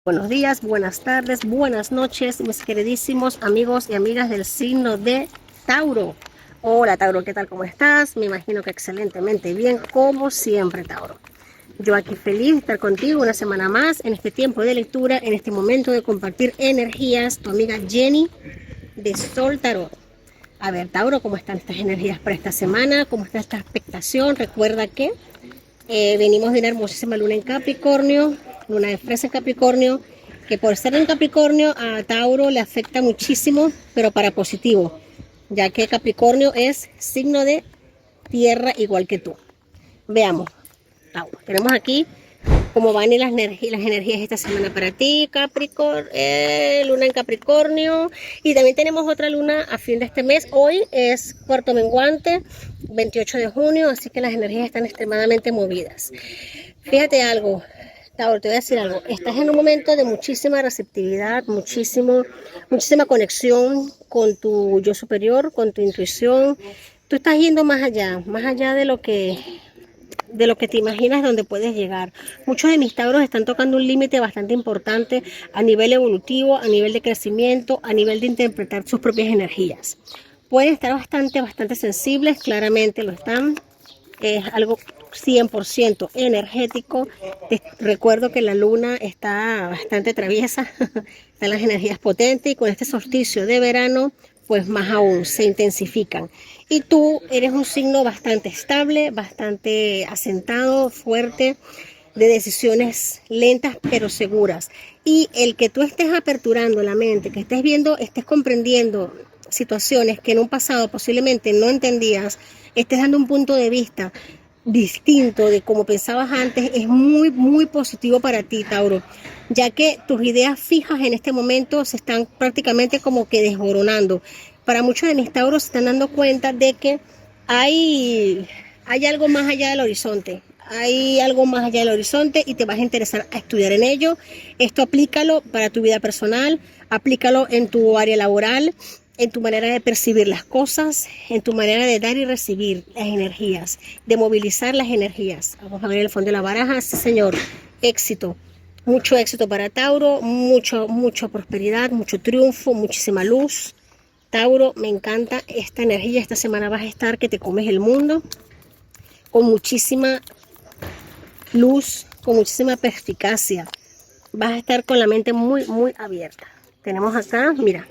Buenos días, buenas tardes, buenas noches, mis queridísimos amigos y amigas del signo de Tauro. Hola Tauro, ¿qué tal? ¿Cómo estás? Me imagino que excelentemente bien, como siempre Tauro. Yo aquí feliz de estar contigo una semana más en este tiempo de lectura, en este momento de compartir energías, tu amiga Jenny de Sol Tarot. A ver Tauro, ¿cómo están estas energías para esta semana? ¿Cómo está esta expectación? Recuerda que venimos de una hermosísima luna en Capricornio, luna de fresa en Capricornio, que por ser en Capricornio a Tauro le afecta muchísimo, pero para positivo, ya que Capricornio es signo de tierra igual que tú. Veamos, Tauro, tenemos aquí cómo van las energías esta semana para ti, Capricornio, luna en Capricornio, y también tenemos otra luna a fin de este mes. Hoy es cuarto menguante, 28 de junio, así que las energías están extremadamente movidas. Fíjate algo, Tauro, te voy a decir algo. Estás en un momento de muchísima receptividad, muchísima conexión con tu yo superior, con tu intuición. Tú estás yendo más allá de lo que te imaginas donde puedes llegar. Muchos de mis tauros están tocando un límite bastante importante a nivel evolutivo, a nivel de crecimiento, a nivel de interpretar sus propias energías. Pueden estar bastante sensibles, claramente lo están. Es algo 100% energético. Te recuerdo que la luna está bastante traviesa, están las energías potentes y con este solsticio de verano pues más aún se intensifican. Y tú eres un signo bastante estable, bastante asentado, fuerte, de decisiones lentas pero seguras. Y el que tú estés aperturando la mente, que estés viendo, estés comprendiendo situaciones que en un pasado posiblemente no entendías, estés dando un punto de vista distinto de como pensabas antes, es muy positivo para ti, Tauro, ya que tus ideas fijas en este momento se están prácticamente como que desmoronando. Para muchos de mis Tauros se están dando cuenta de que hay algo más allá del horizonte. Hay algo más allá del horizonte y te vas a interesar a estudiar en ello. Esto aplícalo para tu vida personal, aplícalo en tu área laboral, en tu manera de percibir las cosas, en tu manera de dar y recibir las energías, de movilizar las energías. Vamos a ver el fondo de la baraja. Sí, señor, éxito. Mucho éxito para Tauro, mucha prosperidad, mucho triunfo, muchísima luz. Tauro, me encanta esta energía. Esta semana vas a estar que te comes el mundo, con muchísima luz, con muchísima perspicacia. Vas a estar con la mente muy abierta. Tenemos acá, mira,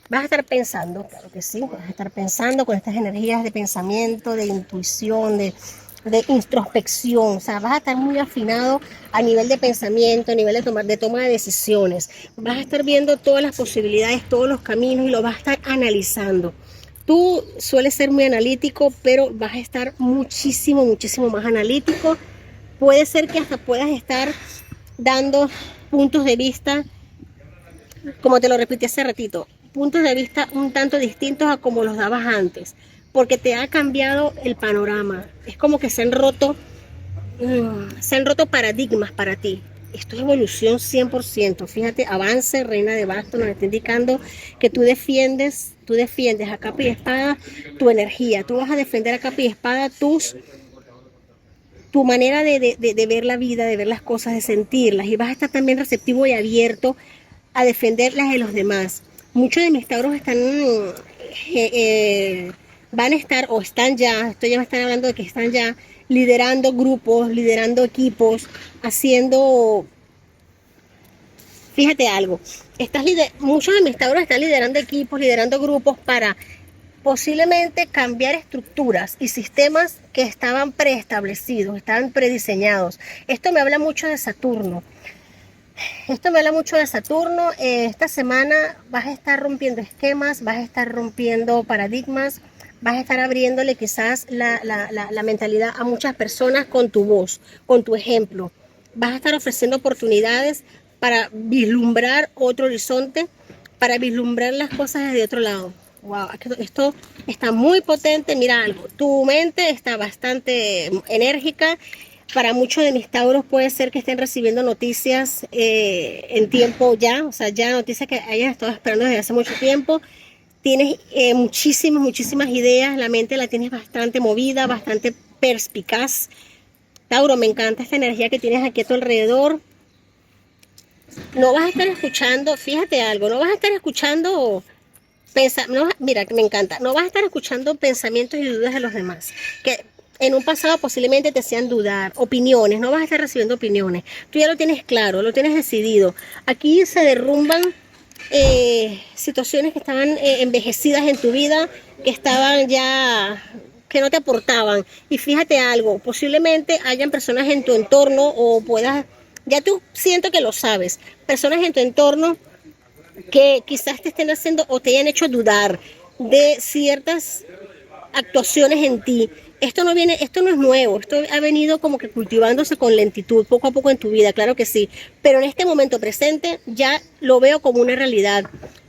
vas a estar pensando, claro que sí, vas a estar pensando con estas energías de pensamiento, de intuición, de introspección. O sea, vas a estar muy afinado a nivel de pensamiento, a nivel de toma de decisiones. Vas a estar viendo todas las posibilidades, todos los caminos y lo vas a estar analizando. Tú sueles ser muy analítico, pero vas a estar muchísimo más analítico. Puede ser que hasta puedas estar dando puntos de vista, como te lo repetí hace ratito, puntos de vista un tanto distintos a como los dabas antes, porque te ha cambiado el panorama. Es como que se han roto paradigmas para ti. Esto es evolución 100%. Fíjate, avance, reina de bastos, nos está indicando que tú defiendes a capa y espada tu energía. Tú vas a defender a capa y espada tu manera de ver la vida, de ver las cosas, de sentirlas, y vas a estar también receptivo y abierto a defender las de los demás. Muchos de mis tauros van a estar o están ya, esto ya me están hablando de que están ya liderando grupos, liderando equipos, haciendo, fíjate algo, muchos de mis tauros están liderando equipos, liderando grupos para posiblemente cambiar estructuras y sistemas que estaban preestablecidos, estaban prediseñados. Esto me habla mucho de Saturno. Esta semana vas a estar rompiendo esquemas, vas a estar rompiendo paradigmas, vas a estar abriéndole quizás la mentalidad a muchas personas con tu voz, con tu ejemplo. Vas a estar ofreciendo oportunidades para vislumbrar otro horizonte, para vislumbrar las cosas desde otro lado. Wow, esto está muy potente. Mira algo, tu mente está bastante enérgica. Para muchos de mis tauros puede ser que estén recibiendo noticias en tiempo ya, o sea, ya noticias que hayan estado esperando desde hace mucho tiempo. Tienes muchísimas ideas, la mente la tienes bastante movida, bastante perspicaz. Tauro, me encanta esta energía que tienes aquí a tu alrededor. No vas a estar escuchando, fíjate algo, no vas a estar escuchando, no, mira, que me encanta, no vas a estar escuchando pensamientos y dudas de los demás, que en un pasado posiblemente te hacían dudar, opiniones, no vas a estar recibiendo opiniones, tú ya lo tienes claro, lo tienes decidido. Aquí se derrumban situaciones que estaban envejecidas en tu vida, que estaban ya, que no te aportaban. Y fíjate algo, posiblemente hayan personas en tu entorno o puedas, ya tú siento que lo sabes, personas en tu entorno que quizás te estén haciendo o te hayan hecho dudar de ciertas actuaciones en ti. Esto no viene, esto no es nuevo, esto ha venido como que cultivándose con lentitud, poco a poco en tu vida, claro que sí, pero en este momento presente ya lo veo como una realidad,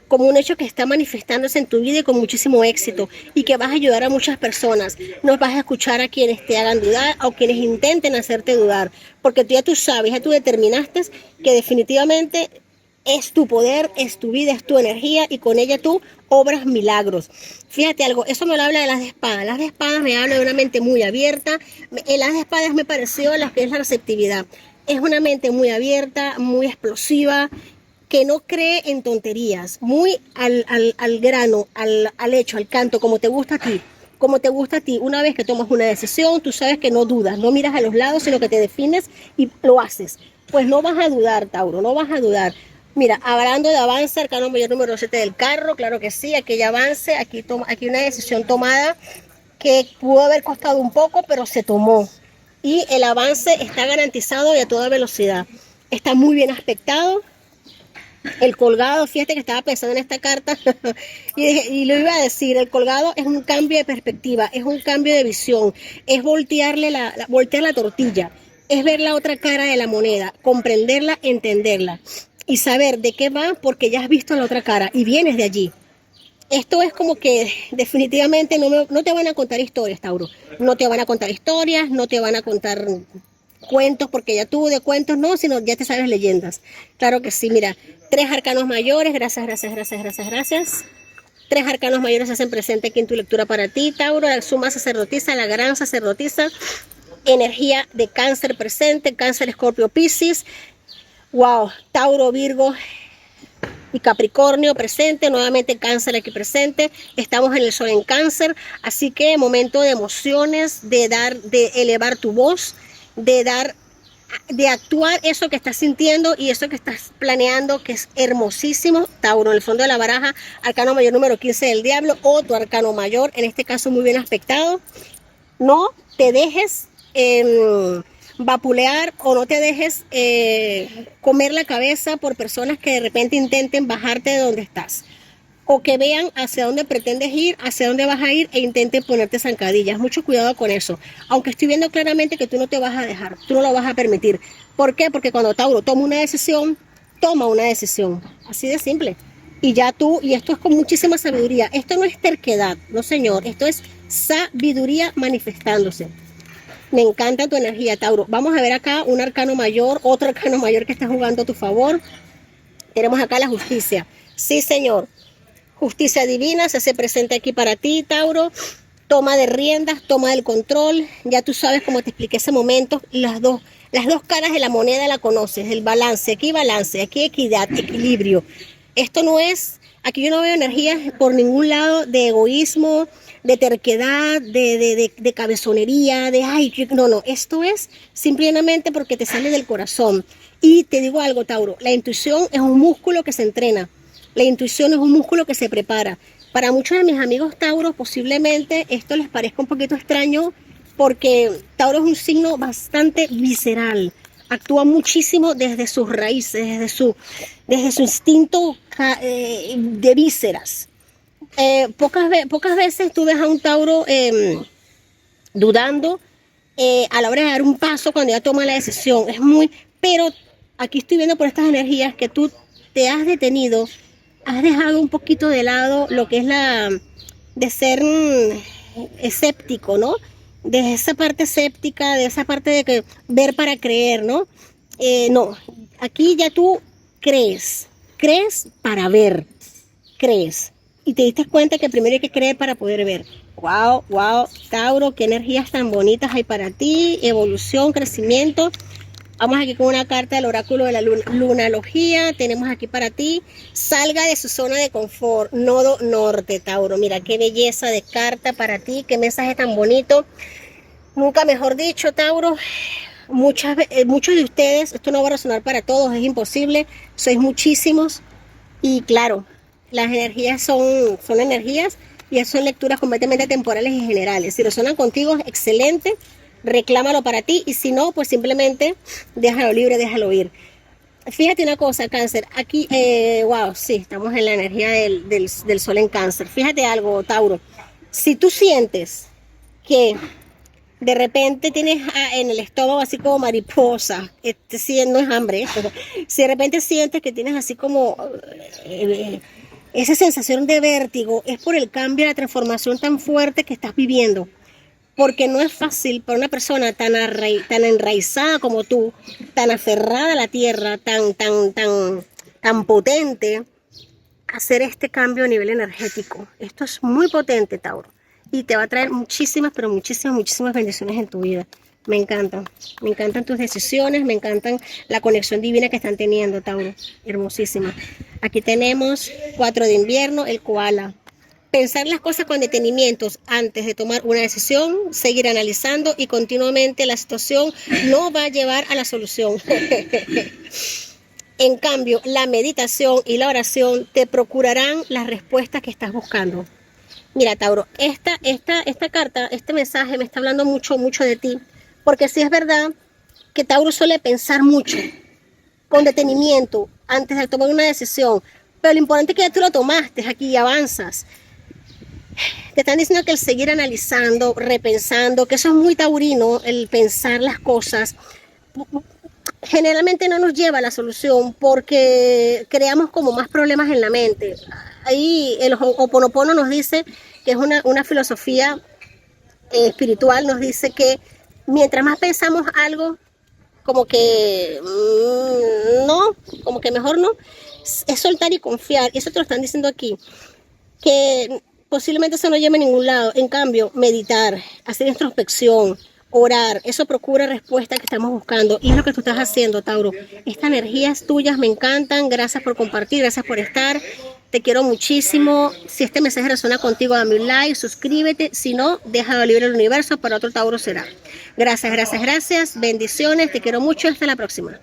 como un hecho que está manifestándose en tu vida y con muchísimo éxito, y que vas a ayudar a muchas personas. No vas a escuchar a quienes te hagan dudar o quienes intenten hacerte dudar, porque tú sabes, ya tú determinaste que definitivamente es tu poder, es tu vida, es tu energía, y con ella tú obras milagros. Fíjate algo, eso me lo habla de las de espadas. Las de espadas me habla de una mente muy abierta. En las de espadas me pareció lo que es la receptividad. Es una mente muy abierta, muy explosiva, que no cree en tonterías, muy al grano, al hecho, al canto, como te gusta a ti. Como te gusta a ti. Una vez que tomas una decisión, tú sabes que no dudas, no miras a los lados, sino que te defines y lo haces. Pues no vas a dudar, Tauro, no vas a dudar. Mira, hablando de avance, arcano mayor número 7 del carro, claro que sí, aquí hay avance, aquí una decisión tomada que pudo haber costado un poco, pero se tomó. Y el avance está garantizado y a toda velocidad. Está muy bien aspectado. El colgado, fíjate que estaba pensando en esta carta y lo iba a decir, el colgado es un cambio de perspectiva, es un cambio de visión, es voltear la tortilla, es ver la otra cara de la moneda, comprenderla, entenderla y saber de qué va porque ya has visto la otra cara y vienes de allí. Esto es como que definitivamente no te van a contar historias, Tauro. No te van a contar historias, no te van a contar cuentos, porque ya tú de cuentos no, sino ya te sabes leyendas. Claro que sí, mira, 3 arcanos mayores, gracias. 3 arcanos mayores se hacen presente aquí en tu lectura para ti, Tauro, la suma sacerdotisa, la gran sacerdotisa, energía de Cáncer presente, Cáncer, Escorpio, Piscis, wow, Tauro, Virgo y Capricornio presente, nuevamente Cáncer aquí presente, estamos en el Sol en Cáncer, así que momento de emociones, de elevar tu voz, de actuar eso que estás sintiendo y eso que estás planeando, que es hermosísimo. Tauro, en el fondo de la baraja, arcano mayor número 15 del diablo, o tu arcano mayor, en este caso muy bien aspectado. No te dejes vapulear o no te dejes comer la cabeza por personas que de repente intenten bajarte de donde estás, o que vean hacia dónde pretendes ir, hacia dónde vas a ir e intenten ponerte zancadillas. Mucho cuidado con eso, aunque estoy viendo claramente que tú no te vas a dejar, tú no lo vas a permitir. ¿Por qué? Porque cuando Tauro toma una decisión, así de simple. Y ya tú, y esto es con muchísima sabiduría, esto no es terquedad, no señor, esto es sabiduría manifestándose. Me encanta tu energía, Tauro. Vamos a ver acá un arcano mayor, otro arcano mayor que está jugando a tu favor. Tenemos acá la justicia. Sí, señor. Justicia divina se hace presente aquí para ti, Tauro. Toma de riendas, toma del control. Ya tú sabes, como te expliqué ese momento, las dos caras de la moneda la conoces. El balance, aquí equidad, equilibrio. Esto no es, aquí yo no veo energías por ningún lado de egoísmo, de terquedad, de cabezonería, no, esto es simplemente porque te sale del corazón. Y te digo algo, Tauro, la intuición es un músculo que se entrena, la intuición es un músculo que se prepara. Para muchos de mis amigos Tauros posiblemente esto les parezca un poquito extraño, porque Tauro es un signo bastante visceral, actúa muchísimo desde sus raíces, desde su instinto de vísceras. Pocas veces tú ves a un Tauro dudando a la hora de dar un paso cuando ya toma la decisión. Pero aquí estoy viendo por estas energías que tú te has detenido, has dejado un poquito de lado lo que es de ser escéptico, ¿no? De esa parte escéptica, de esa parte de que ver para creer, ¿no? No, aquí ya tú crees para ver, crees. Y te diste cuenta que primero hay que creer para poder ver. Wow, Tauro, qué energías tan bonitas hay para ti, evolución, crecimiento. Vamos aquí con una carta del oráculo de la lunalogía. Tenemos aquí para ti, salga de su zona de confort, nodo norte, Tauro. Mira qué belleza de carta para ti, qué mensaje tan bonito. Nunca mejor dicho, Tauro. Muchos de ustedes, esto no va a resonar para todos, es imposible, sois muchísimos. Y claro, las energías son energías y son lecturas completamente temporales y generales. Si resonan contigo, excelente. Reclámalo para ti, y si no, pues simplemente déjalo libre, déjalo ir. Fíjate una cosa, Cáncer, aquí, wow, sí, estamos en la energía del sol en Cáncer. Fíjate algo, Tauro, si tú sientes que de repente tienes en el estómago así como mariposa, no es hambre, pero si de repente sientes que tienes así como esa sensación de vértigo, es por el cambio, la transformación tan fuerte que estás viviendo. Porque no es fácil para una persona tan enraizada como tú, tan aferrada a la tierra, tan potente, hacer este cambio a nivel energético. Esto es muy potente, Tauro, y te va a traer muchísimas, pero muchísimas bendiciones en tu vida. Me encantan tus decisiones, me encantan la conexión divina que están teniendo, Tauro, hermosísima. Aquí tenemos 4 de invierno, el koala. Pensar las cosas con detenimientos antes de tomar una decisión, seguir analizando y continuamente la situación no va a llevar a la solución. En cambio, la meditación y la oración te procurarán las respuestas que estás buscando. Mira, Tauro, esta carta, este mensaje me está hablando mucho de ti, porque sí es verdad que Tauro suele pensar mucho, con detenimiento, antes de tomar una decisión, pero lo importante es que ya tú lo tomaste aquí y avanzas. Te están diciendo que el seguir analizando, repensando, que eso es muy taurino, el pensar las cosas, generalmente no nos lleva a la solución porque creamos como más problemas en la mente. Ahí el Ho'oponopono nos dice que es una filosofía espiritual, nos dice que mientras más pensamos algo, como que no, como que mejor no, es soltar y confiar. Eso te lo están diciendo aquí, que posiblemente eso no lleve a ningún lado. En cambio, meditar, hacer introspección, orar, eso procura respuesta que estamos buscando. Y es lo que tú estás haciendo, Tauro. Estas energías tuyas me encantan. Gracias por compartir, gracias por estar. Te quiero muchísimo. Si este mensaje resuena contigo, dame un like, suscríbete. Si no, déjalo libre el universo, para otro Tauro será. Gracias. Bendiciones. Te quiero mucho. Hasta la próxima.